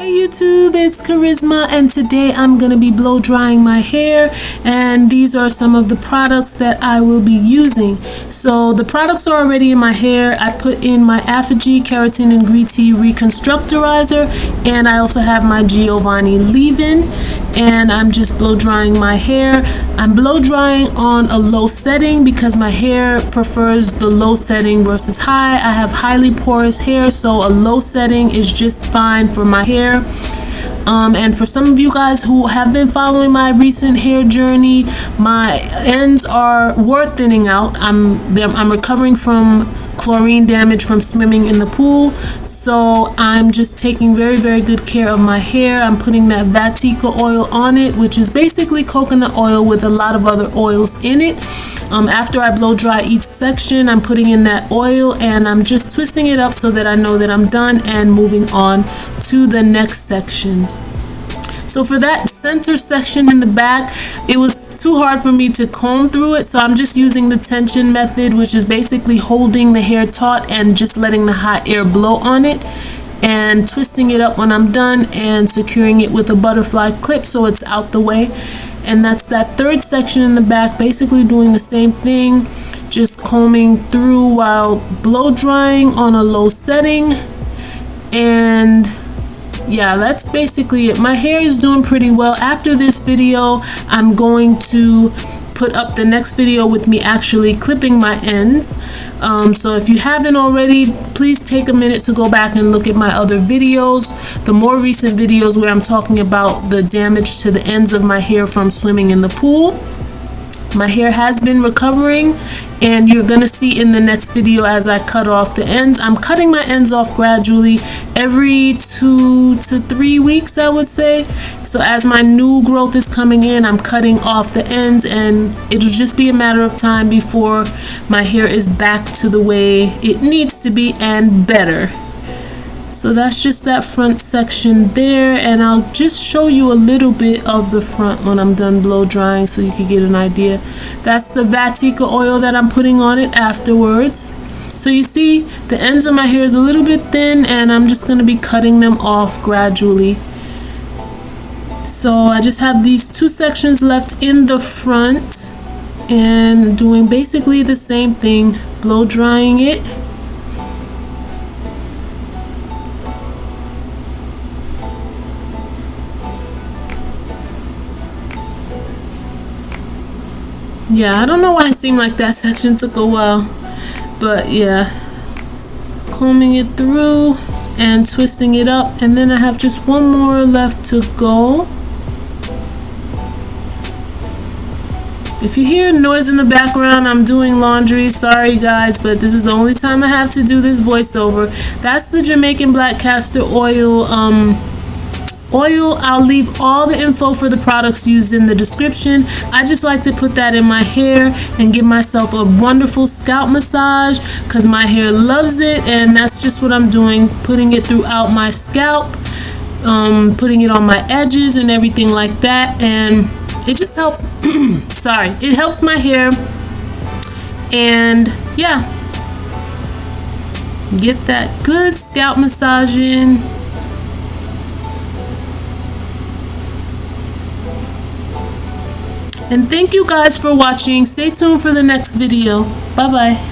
Hey YouTube, it's Kharyzma, and today I'm going to be blow drying my hair, and these are some of the products that I will be using. So the products are already in my hair. I put in my Aphogee, Keratin, and Green Tea Restructurizer, and I also have my Giovanni Leave In, and I'm just blow drying my hair. I'm blow drying on a low setting because my hair prefers the low setting versus high. I have highly porous hair, so a low setting is just fine for my hair. And for some of you guys who have been following my recent hair journey, my ends were thinning out. I'm recovering from chlorine damage from swimming in the pool, so I'm just taking very good care of my hair. I'm putting that Vatika oil on it, which is basically coconut oil with a lot of other oils in it. After I blow dry each section, I'm putting in that oil and I'm just twisting it up so that I know that I'm done and moving on to the next section. So for that center section in the back, it was too hard for me to comb through it, so I'm just using the tension method, which is basically holding the hair taut and just letting the hot air blow on it and twisting it up when I'm done and securing it with a butterfly clip so it's out the way. And that's that third section in the back, basically doing the same thing, just combing through while blow drying on a low setting. And yeah, that's basically it. My hair is doing pretty well. After this video, I'm going to put up the next video with me actually clipping my ends. So if you haven't already, please take a minute to go back and look at my other videos, the more recent videos where I'm talking about the damage to the ends of my hair from swimming in the pool. My hair has been recovering, and you're gonna see in the next video as I cut off the ends. I'm cutting my ends off gradually every 2 to 3 weeks, I would say. So as my new growth is coming in, I'm cutting off the ends, and it'll just be a matter of time before my hair is back to the way it needs to be and better. So that's just that front section there, and I'll just show you a little bit of the front when I'm done blow drying so you can get an idea. That's the Vatika oil that I'm putting on it afterwards. So you see the ends of my hair is a little bit thin, and I'm just going to be cutting them off gradually. So I just have these two sections left in the front and doing basically the same thing, blow drying it. Yeah, I don't know why it seemed like that section took a while, but yeah, combing it through and twisting it up, and then I have just one more left to go. If you hear noise in the background, I'm doing laundry. Sorry guys, but this is the only time I have to do this voiceover. That's the Jamaican black castor oil. I'll leave all the info for the products used in the description. I just like to put that in my hair and give myself a wonderful scalp massage because my hair loves it, and that's just what I'm doing, putting it throughout my scalp, putting it on my edges and everything like that, and it just helps sorry, it helps my hair. And yeah, get that good scalp massage in. And thank you guys for watching. Stay tuned for the next video. Bye bye.